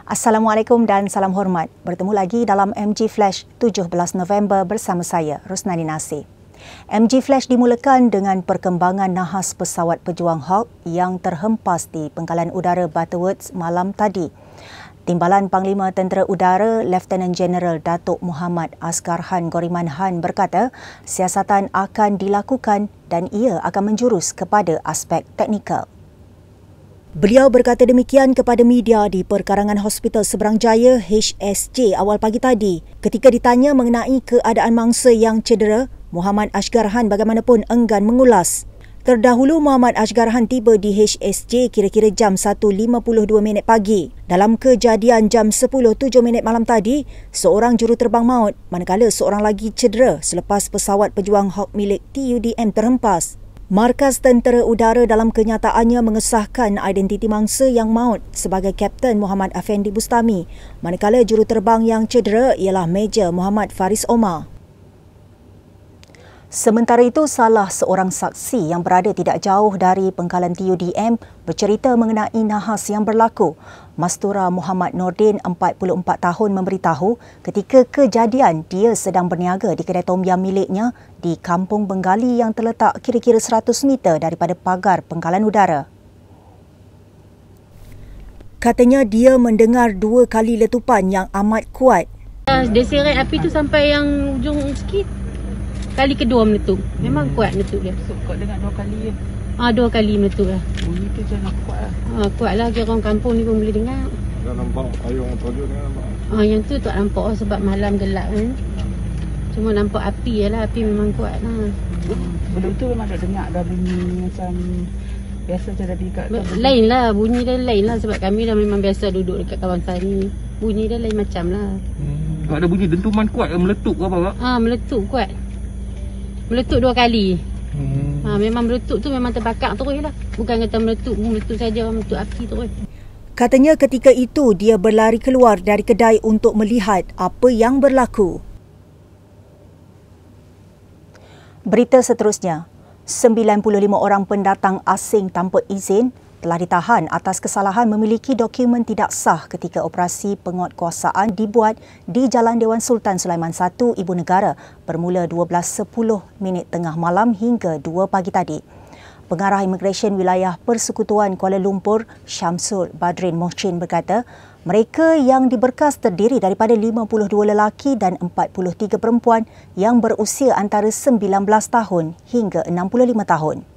Assalamualaikum dan salam hormat. Bertemu lagi dalam MG Flash 17 November bersama saya, Rosnani Nasir. MG Flash dimulakan dengan perkembangan nahas pesawat pejuang Hawk yang terhempas di Pangkalan Udara Butterworth malam tadi. Timbalan Panglima Tentera Udara Lieutenant General Datuk Muhammad Asgarhan Goriman Han berkata, siasatan akan dilakukan dan ia akan menjurus kepada aspek teknikal. Beliau berkata demikian kepada media di Perkarangan Hospital Seberang Jaya HSJ awal pagi tadi. Ketika ditanya mengenai keadaan mangsa yang cedera, Muhammad Asgarhan bagaimanapun enggan mengulas. Terdahulu Muhammad Asgarhan tiba di HSJ kira-kira jam 1.52 pagi. Dalam kejadian jam 10.07 malam tadi, seorang juruterbang maut manakala seorang lagi cedera selepas pesawat pejuang Hawk milik TUDM terhempas. Markas Tentera Udara dalam kenyataannya mengesahkan identiti mangsa yang maut sebagai Kapten Muhammad Afendi Bustami, manakala juruterbang yang cedera ialah Major Muhammad Faris Omar. Sementara itu, salah seorang saksi yang berada tidak jauh dari pangkalan TUDM bercerita mengenai nahas yang berlaku. Mastura Muhammad Nordin, 44 tahun, memberitahu ketika kejadian dia sedang berniaga di kedai tom yam miliknya di Kampung Bengali yang terletak kira-kira 100 meter daripada pagar Pangkalan Udara. Katanya dia mendengar 2 kali letupan yang amat kuat. Dia seret api tu sampai yang ujung sikit. Kali kedua meletup. Memang kuat meletup dia. So, kau dengar 2 kali je? 2 kali meletup lah. Bunyi tu jangan kuat lah. Kuat lah. Orang kampung ni pun boleh dengar. Tak nampak payung tajuk ni nampak? Yang tu tak nampak lah sebab malam gelap kan. Cuma nampak api je lah. Api memang kuat lah. Belum tu memang tak dengar dah bunyi macam biasa jadi kat lain lah. Bunyi dia lain lah sebab kami dah memang biasa duduk dekat kawasan ni. Bunyi dia lain macam lah. Ada bunyi dentuman kuat meletup ke apa? Meletup kuat. Meletup 2 kali. Memang meletup tu memang terbakar terus lah. Bukan kata meletup saja, meletup api terus. Katanya ketika itu dia berlari keluar dari kedai untuk melihat apa yang berlaku. Berita seterusnya, 95 orang pendatang asing tanpa izin telah ditahan atas kesalahan memiliki dokumen tidak sah ketika operasi penguatkuasaan dibuat di Jalan Dewan Sultan Sulaiman I, Ibu Negara bermula 12.10 tengah malam hingga 2 pagi tadi. Pengarah Imigresen Wilayah Persekutuan Kuala Lumpur, Syamsul Badrin Mohsin berkata, mereka yang diberkas terdiri daripada 52 lelaki dan 43 perempuan yang berusia antara 19 tahun hingga 65 tahun.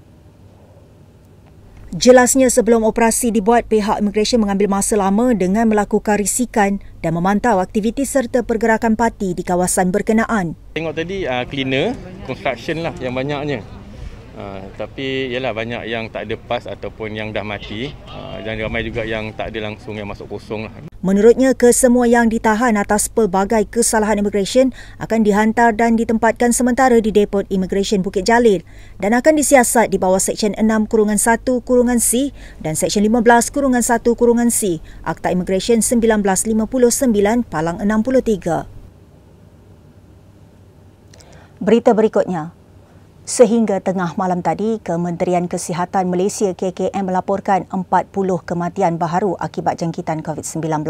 Jelasnya sebelum operasi dibuat, pihak imigresen mengambil masa lama dengan melakukan risikan dan memantau aktiviti serta pergerakan parti di kawasan berkenaan. Tengok tadi cleaner, construction lah yang banyaknya. Tapi ialah banyak yang tak ada pas ataupun yang dah mati dan ramai juga yang tak ada langsung yang masuk kosong lah. Menurutnya, kesemua yang ditahan atas pelbagai kesalahan imigresen akan dihantar dan ditempatkan sementara di Depot Imigresen Bukit Jalil dan akan disiasat di bawah Seksyen 6-1-C dan Seksyen 15-1-C Akta Imigresen 1959 Palang 63. Berita berikutnya. Sehingga tengah malam tadi, Kementerian Kesihatan Malaysia KKM melaporkan 40 kematian baharu akibat jangkitan COVID-19.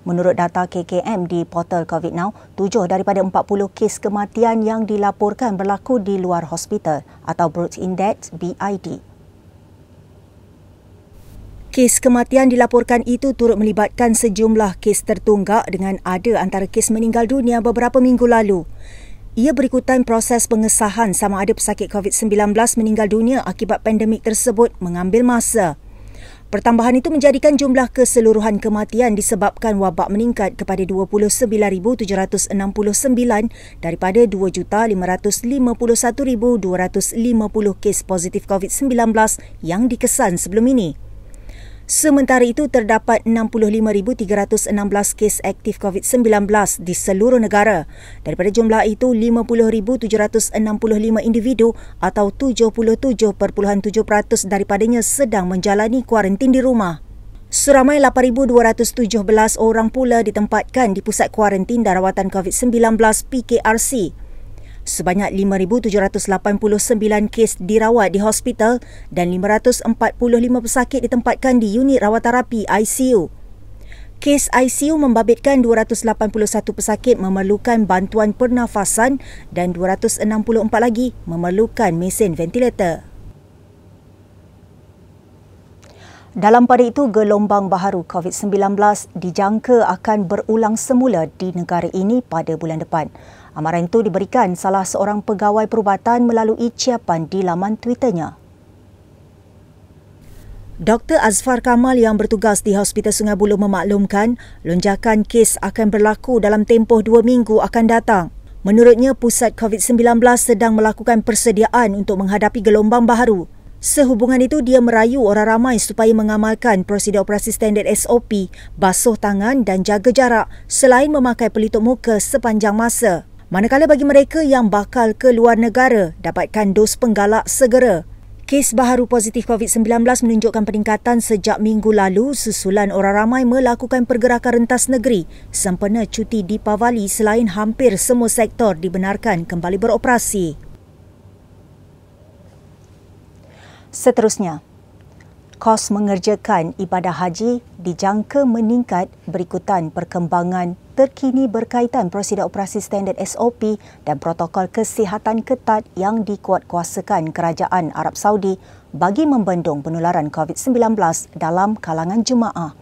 Menurut data KKM di portal COVID Now, 7 daripada 40 kes kematian yang dilaporkan berlaku di luar hospital atau Birth Index BID. Kes kematian dilaporkan itu turut melibatkan sejumlah kes tertunggak dengan ada antara kes meninggal dunia beberapa minggu lalu. Ia berikutan proses pengesahan sama ada pesakit COVID-19 meninggal dunia akibat pandemik tersebut mengambil masa. Pertambahan itu menjadikan jumlah keseluruhan kematian disebabkan wabak meningkat kepada 29,769 daripada 2,551,250 kes positif COVID-19 yang dikesan sebelum ini. Sementara itu, terdapat 65,316 kes aktif COVID-19 di seluruh negara. Daripada jumlah itu, 50,765 individu atau 77.7% daripadanya sedang menjalani kuarantin di rumah. Seramai 8,217 orang pula ditempatkan di Pusat Kuarantin dan Rawatan COVID-19 PKRC. Sebanyak 5,789 kes dirawat di hospital dan 545 pesakit ditempatkan di unit rawatan rapi ICU. Kes ICU membabitkan 281 pesakit memerlukan bantuan pernafasan dan 264 lagi memerlukan mesin ventilator. Dalam pada itu, gelombang baharu COVID-19 dijangka akan berulang semula di negara ini pada bulan depan. Amaran itu diberikan salah seorang pegawai perubatan melalui ciapan di laman Twitternya. Dr. Azfar Kamal yang bertugas di Hospital Sungai Buloh memaklumkan lonjakan kes akan berlaku dalam tempoh 2 minggu akan datang. Menurutnya, pusat COVID-19 sedang melakukan persediaan untuk menghadapi gelombang baharu. Sehubungan itu, dia merayu orang ramai supaya mengamalkan prosedur operasi standard SOP, basuh tangan dan jaga jarak selain memakai pelitup muka sepanjang masa. Manakala bagi mereka yang bakal ke luar negara, dapatkan dos penggalak segera. Kes baharu positif COVID-19 menunjukkan peningkatan sejak minggu lalu susulan orang ramai melakukan pergerakan rentas negeri sempena cuti Deepavali selain hampir semua sektor dibenarkan kembali beroperasi. Seterusnya, kos mengerjakan ibadah haji dijangka meningkat berikutan perkembangan terkini berkaitan prosedur operasi standard SOP dan protokol kesihatan ketat yang dikuatkuasakan Kerajaan Arab Saudi bagi membendung penularan COVID-19 dalam kalangan jemaah.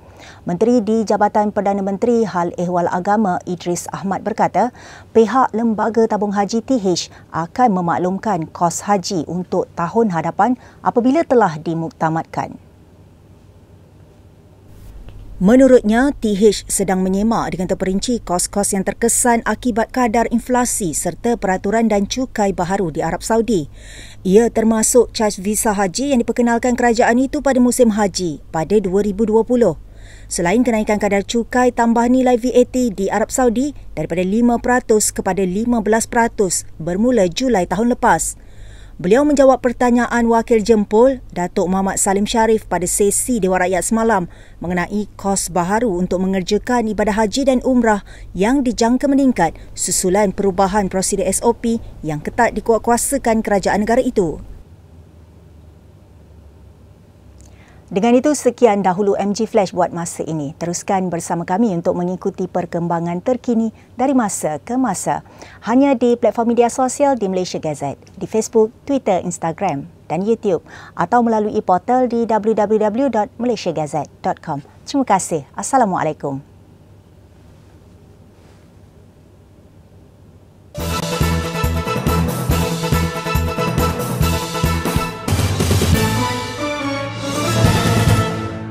Menteri di Jabatan Perdana Menteri Hal Ehwal Agama Idris Ahmad berkata, pihak Lembaga Tabung Haji TH akan memaklumkan kos haji untuk tahun hadapan apabila telah dimuktamadkan. Menurutnya, TH sedang menyemak dengan terperinci kos-kos yang terkesan akibat kadar inflasi serta peraturan dan cukai baharu di Arab Saudi. Ia termasuk caj visa haji yang diperkenalkan kerajaan itu pada musim haji pada 2020. Selain kenaikan kadar cukai tambah nilai VAT di Arab Saudi daripada 5% kepada 15% bermula Julai tahun lepas. Beliau menjawab pertanyaan Wakil Jempol Datuk Muhammad Salim Sharif pada sesi Dewan Rakyat semalam mengenai kos baharu untuk mengerjakan ibadah haji dan umrah yang dijangka meningkat susulan perubahan prosedur SOP yang ketat dikuatkuasakan kerajaan negara itu. Dengan itu, sekian dahulu MG Flash buat masa ini. Teruskan bersama kami untuk mengikuti perkembangan terkini dari masa ke masa. Hanya di platform media sosial di Malaysia Gazette, di Facebook, Twitter, Instagram dan YouTube atau melalui portal di www.malaysiagazette.com. Terima kasih. Assalamualaikum.